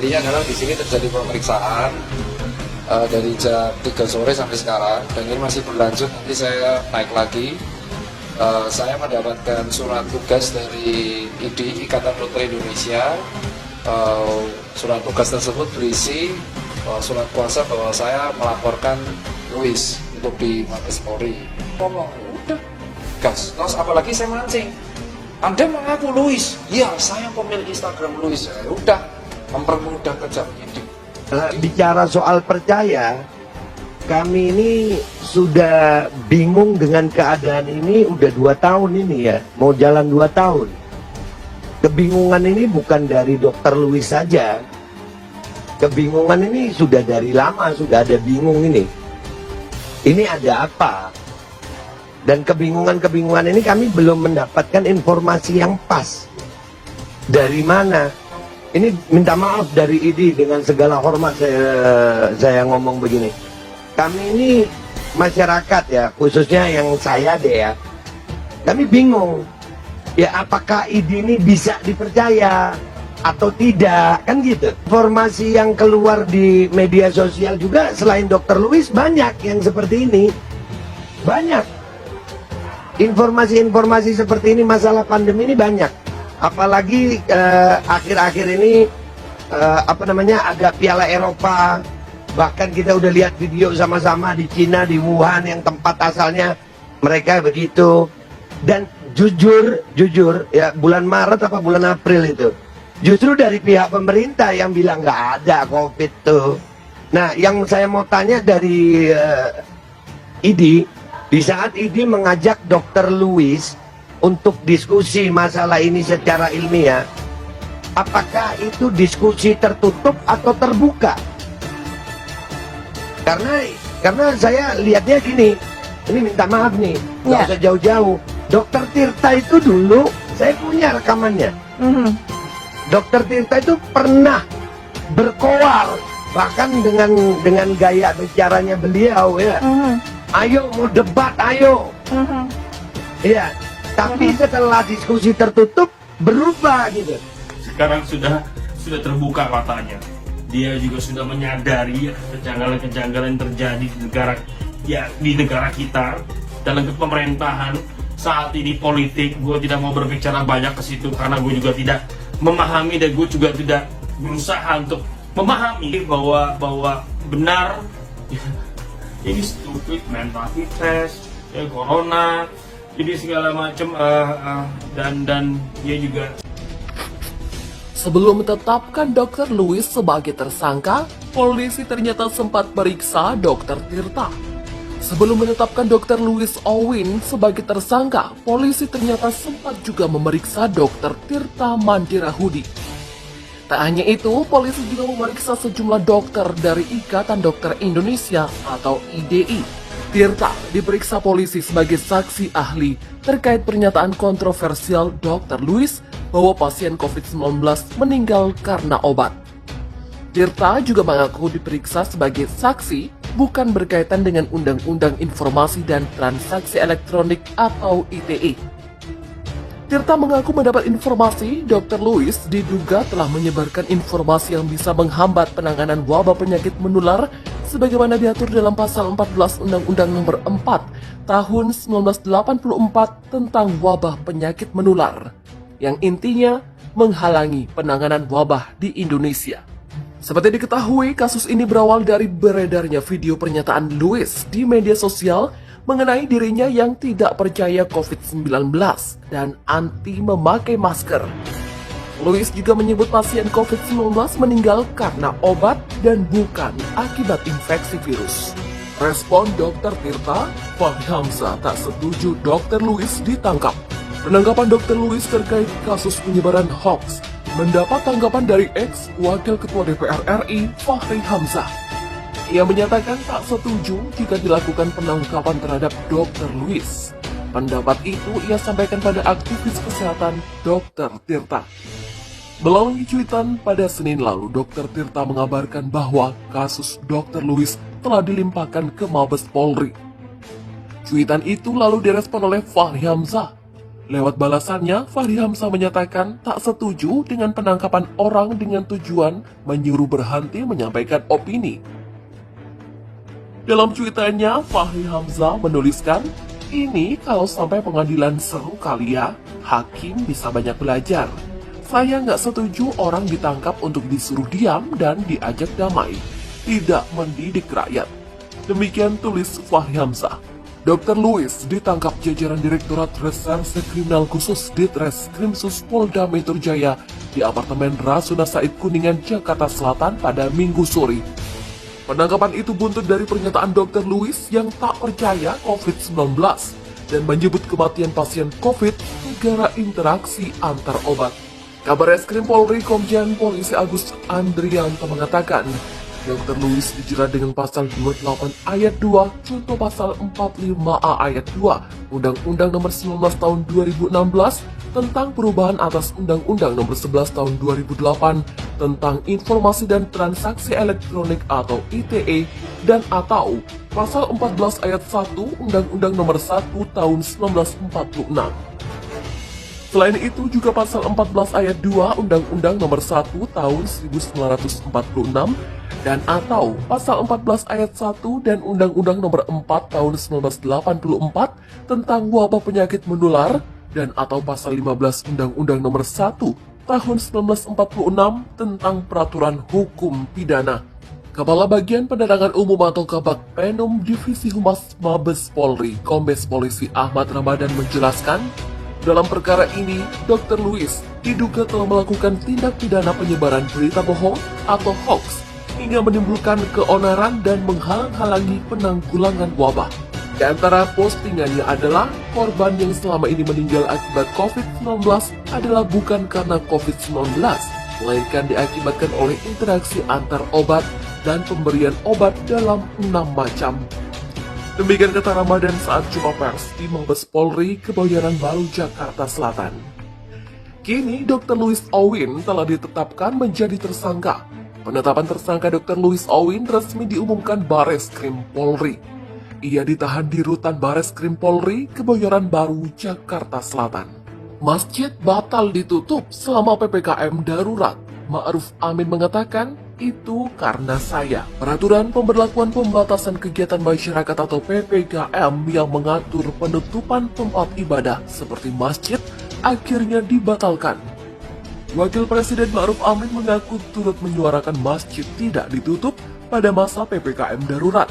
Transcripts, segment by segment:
intinya adalah di sini terjadi pemeriksaan dari jam 3 sore sampai sekarang, dan ini masih berlanjut. Nanti saya naik lagi. Saya mendapatkan surat tugas dari IDI, Ikatan Dokter Indonesia. Surat tugas tersebut berisi surat kuasa bahwa saya melaporkan Luis untuk di Mabes Polri. Ngomong, udah gas, terus apalagi saya mancing. Anda mengaku Luis, ya saya pemilik Instagram Luis. Ya udah, mempermudah kerja penyidik. Bicara soal percaya, kami ini sudah bingung dengan keadaan ini udah 2 tahun ini ya, mau jalan 2 tahun. Kebingungan ini bukan dari Dokter Luis saja. Kebingungan ini sudah dari lama, sudah ada bingung ini. Ini ada apa? Dan kebingungan-kebingungan ini kami belum mendapatkan informasi yang pas. Dari mana? Ini minta maaf dari IDI, dengan segala hormat saya ngomong begini. Kami ini masyarakat ya, khususnya yang saya deh ya, kami bingung. Ya apakah IDI ini bisa dipercaya atau tidak, kan gitu. Informasi yang keluar di media sosial juga selain Dokter Luis banyak yang seperti ini. Banyak. Informasi-informasi seperti ini masalah pandemi ini banyak. Apalagi akhir-akhir ini ada Piala Eropa, bahkan kita udah lihat video sama-sama di Cina, di Wuhan yang tempat asalnya mereka begitu. Dan jujur ya, bulan Maret apa bulan April itu justru dari pihak pemerintah yang bilang nggak ada COVID tuh. Nah, yang saya mau tanya dari IDI, di saat IDI mengajak Dokter Luis untuk diskusi masalah ini secara ilmiah, apakah itu diskusi tertutup atau terbuka? Karena saya lihatnya gini, ini minta maaf nih, nggak usah jauh-jauh. Dokter Tirta itu dulu saya punya rekamannya. Dokter Tirta itu pernah berkoar, bahkan dengan gaya bicaranya beliau ya. Ayo mau debat, ayo. Iya. Tapi setelah diskusi tertutup berubah gitu. Sekarang sudah terbuka matanya. Dia juga sudah menyadari kejanggalan-kejanggalan yang terjadi di negara kita dalam kepemerintahan saat ini politik. Gue tidak mau berbicara banyak ke situ karena gue juga tidak memahami, dan gue juga tidak berusaha untuk memahami bahwa benar ini stupid, mental test, ya corona. Jadi segala macam dan dia juga. Sebelum menetapkan Dr. Luis sebagai tersangka, polisi ternyata sempat periksa Dr. Tirta. Sebelum menetapkan Dr. Luis Owin sebagai tersangka, polisi ternyata sempat juga memeriksa Dr. Tirta Mandirahudi. Tak hanya itu, polisi juga memeriksa sejumlah dokter dari Ikatan Dokter Indonesia atau IDI. Tirta diperiksa polisi sebagai saksi ahli terkait pernyataan kontroversial Dr. Luis bahwa pasien COVID-19 meninggal karena obat. Tirta juga mengaku diperiksa sebagai saksi bukan berkaitan dengan Undang-Undang Informasi dan Transaksi Elektronik atau ITE. Tirta mengaku mendapat informasi Dr. Luis diduga telah menyebarkan informasi yang bisa menghambat penanganan wabah penyakit menular sebagaimana diatur dalam pasal 14 Undang-Undang Nomor 4 Tahun 1984 tentang wabah penyakit menular, yang intinya menghalangi penanganan wabah di Indonesia. Seperti diketahui, kasus ini berawal dari beredarnya video pernyataan Luis di media sosial mengenai dirinya yang tidak percaya COVID-19 dan anti memakai masker. Luis juga menyebut pasien COVID-19 meninggal karena obat dan bukan akibat infeksi virus. Respon Dr. Tirta, Fahri Hamzah tak setuju Dr. Luis ditangkap. Penangkapan Dr. Luis terkait kasus penyebaran hoax mendapat tanggapan dari ex-Wakil Ketua DPR RI, Fahri Hamzah. Ia menyatakan tak setuju jika dilakukan penangkapan terhadap Dr. Luis. Pendapat itu ia sampaikan pada aktivis kesehatan Dr. Tirta. Melalui cuitan pada Senin lalu, Dr. Tirta mengabarkan bahwa kasus Dr. Luis telah dilimpahkan ke Mabes Polri. Cuitan itu lalu direspon oleh Fahri Hamzah. Lewat balasannya, Fahri Hamzah menyatakan tak setuju dengan penangkapan orang dengan tujuan menyuruh berhenti menyampaikan opini. Dalam cuitannya, Fahri Hamzah menuliskan, "Ini kalau sampai pengadilan seru kali ya, hakim bisa banyak belajar. Saya nggak setuju orang ditangkap untuk disuruh diam dan diajak damai. Tidak mendidik rakyat." Demikian tulis Fahri Hamzah. Dr. Louis ditangkap jajaran Direktorat Reserse Kriminal Khusus Ditreskrimsus Polda Metro Jaya di apartemen Rasuna Said Kuningan, Jakarta Selatan pada Minggu sore. Penangkapan itu buntut dari pernyataan Dr. Louis yang tak percaya COVID-19 dan menyebut kematian pasien COVID gara interaksi antar obat. Kabar Reskrim Polri Komjen Polisi Agus Andrianto mengatakan, Dr. Louis dijerat dengan pasal 28 ayat 2 contoh pasal 45A ayat 2 Undang-Undang Nomor 19 Tahun 2016 tentang perubahan atas Undang-Undang Nomor 11 Tahun 2008 tentang Informasi dan Transaksi Elektronik atau ITE dan atau pasal 14 ayat 1 Undang-Undang Nomor 1 Tahun 1946. Selain itu juga pasal 14 ayat 2 Undang-Undang Nomor 1 Tahun 1946 dan atau pasal 14 ayat 1 dan Undang-Undang Nomor 4 Tahun 1984 tentang wabah penyakit menular dan atau pasal 15 Undang-Undang Nomor 1 Tahun 1946 tentang Peraturan Hukum Pidana. Kepala Bagian Penerangan Umum atau Kabak Penum Divisi Humas Mabes Polri, Kombes Polisi Ahmad Ramadan menjelaskan, dalam perkara ini, Dr. Louis diduga telah melakukan tindak pidana penyebaran berita bohong atau hoax hingga menimbulkan keonaran dan menghalang-halangi penanggulangan wabah. Di antara postingannya adalah korban yang selama ini meninggal akibat COVID-19 adalah bukan karena COVID-19, melainkan diakibatkan oleh interaksi antar obat dan pemberian obat dalam 6 macam. Demikian kata Ramadan saat jumpa pers di Mabes Polri, Kebayoran Baru, Jakarta Selatan. Kini Dr. Louis Owin telah ditetapkan menjadi tersangka. Penetapan tersangka Dr. Louis Owin resmi diumumkan Bareskrim Polri. Ia ditahan di rutan Bareskrim Polri, Kebayoran Baru, Jakarta Selatan. Masjid batal ditutup selama PPKM darurat. Ma'ruf Amin mengatakan, itu karena saya. Peraturan pemberlakuan pembatasan kegiatan masyarakat atau PPKM yang mengatur penutupan tempat ibadah seperti masjid akhirnya dibatalkan. Wakil Presiden Ma'ruf Amin mengaku turut menyuarakan masjid tidak ditutup pada masa PPKM darurat.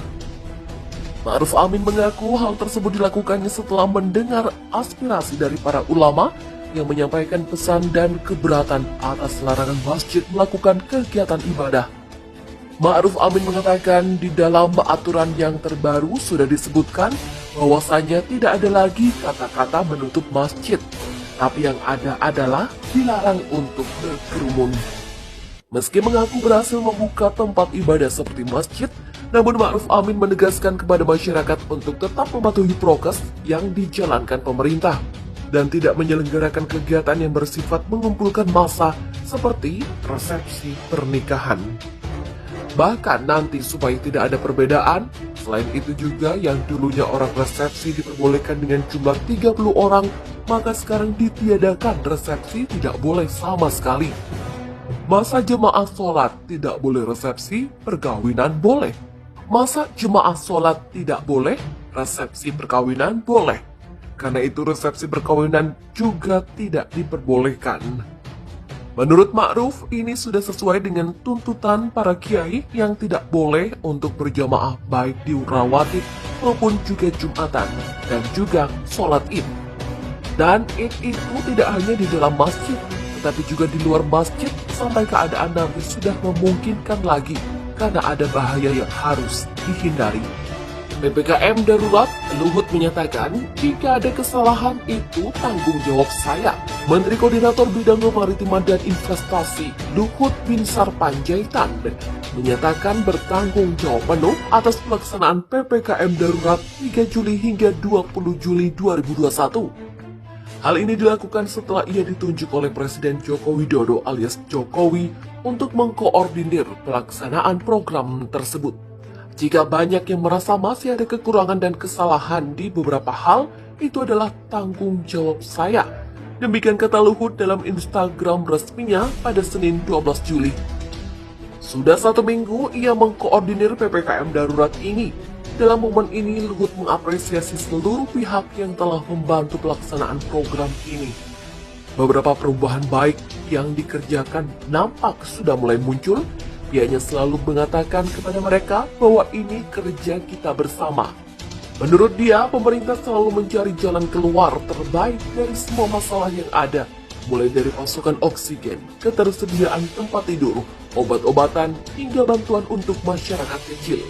Ma'ruf Amin mengaku hal tersebut dilakukannya setelah mendengar aspirasi dari para ulama yang menyampaikan pesan dan keberatan atas larangan masjid melakukan kegiatan ibadah. Ma'ruf Amin mengatakan di dalam aturan yang terbaru sudah disebutkan bahwasanya tidak ada lagi kata-kata menutup masjid, tapi yang ada adalah dilarang untuk berkerumun. Meski mengaku berhasil membuka tempat ibadah seperti masjid, namun Ma'ruf Amin menegaskan kepada masyarakat untuk tetap mematuhi prokes yang dijalankan pemerintah dan tidak menyelenggarakan kegiatan yang bersifat mengumpulkan massa seperti resepsi pernikahan. Bahkan nanti supaya tidak ada perbedaan, selain itu juga yang dulunya orang resepsi diperbolehkan dengan jumlah 30 orang, maka sekarang ditiadakan resepsi tidak boleh sama sekali. Masa jemaah sholat tidak boleh resepsi, perkawinan boleh. Masa jemaah sholat tidak boleh, resepsi perkawinan boleh. Karena itu resepsi perkawinan juga tidak diperbolehkan. Menurut Ma'ruf, ini sudah sesuai dengan tuntutan para kiai yang tidak boleh untuk berjamaah baik di rawatib maupun juga Jumatan dan juga sholat Id. Dan Id itu tidak hanya di dalam masjid, tetapi juga di luar masjid sampai keadaan nanti sudah memungkinkan lagi karena ada bahaya yang harus dihindari. PPKM darurat, Luhut menyatakan, jika ada kesalahan itu tanggung jawab saya. Menteri Koordinator Bidang Kemaritiman dan Investasi, Luhut Binsar Panjaitan, menyatakan bertanggung jawab penuh atas pelaksanaan PPKM darurat 3 Juli hingga 20 Juli 2021. Hal ini dilakukan setelah ia ditunjuk oleh Presiden Joko Widodo alias Jokowi untuk mengkoordinir pelaksanaan program tersebut. Jika banyak yang merasa masih ada kekurangan dan kesalahan di beberapa hal, itu adalah tanggung jawab saya. Demikian kata Luhut dalam Instagram resminya pada Senin 12 Juli. Sudah 1 minggu ia mengkoordinir PPKM darurat ini. Dalam momen ini, Luhut mengapresiasi seluruh pihak yang telah membantu pelaksanaan program ini. Beberapa perubahan baik yang dikerjakan nampak sudah mulai muncul. Ianya selalu mengatakan kepada mereka bahwa ini kerja kita bersama. Menurut dia, pemerintah selalu mencari jalan keluar terbaik dari semua masalah yang ada, mulai dari pasokan oksigen, ketersediaan tempat tidur, obat-obatan, hingga bantuan untuk masyarakat kecil.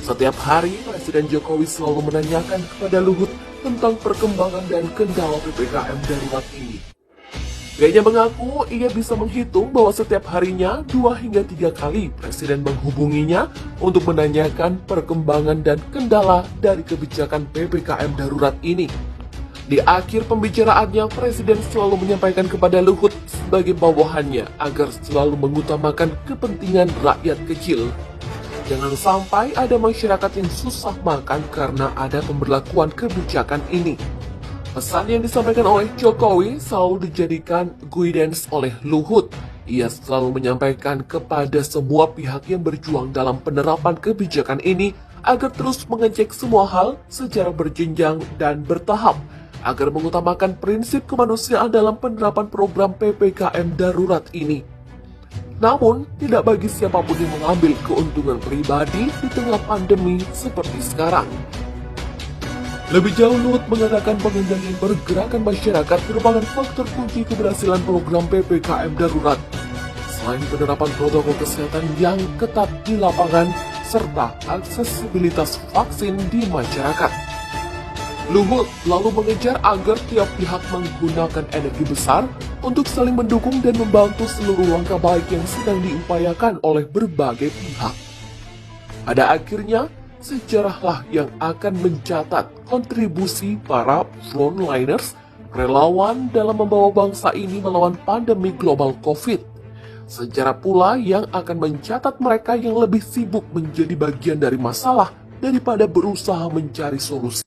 Setiap hari, Presiden Jokowi selalu menanyakan kepada Luhut tentang perkembangan dan kendala PPKM darurat ini. Ianya mengaku ia bisa menghitung bahwa setiap harinya 2 hingga 3 kali Presiden menghubunginya untuk menanyakan perkembangan dan kendala dari kebijakan PPKM darurat ini. Di akhir pembicaraannya, Presiden selalu menyampaikan kepada Luhut sebagai bawahannya agar selalu mengutamakan kepentingan rakyat kecil. Jangan sampai ada masyarakat yang susah makan karena ada pemberlakuan kebijakan ini. Pesan yang disampaikan oleh Jokowi selalu dijadikan guidance oleh Luhut. Ia selalu menyampaikan kepada semua pihak yang berjuang dalam penerapan kebijakan ini agar terus mengecek semua hal secara berjenjang dan bertahap, agar mengutamakan prinsip kemanusiaan dalam penerapan program PPKM darurat ini. Namun, tidak bagi siapapun yang mengambil keuntungan pribadi di tengah pandemi seperti sekarang. Lebih jauh, Luhut mengatakan pengendalian pergerakan masyarakat merupakan faktor kunci keberhasilan program PPKM darurat. Selain penerapan protokol kesehatan yang ketat di lapangan, serta aksesibilitas vaksin di masyarakat. Luhut lalu mengejar agar tiap pihak menggunakan energi besar untuk saling mendukung dan membantu seluruh langkah baik yang sedang diupayakan oleh berbagai pihak. Pada akhirnya, sejarahlah yang akan mencatat kontribusi para frontliners, relawan dalam membawa bangsa ini melawan pandemi global COVID. Sejarah pula yang akan mencatat mereka yang lebih sibuk menjadi bagian dari masalah daripada berusaha mencari solusi.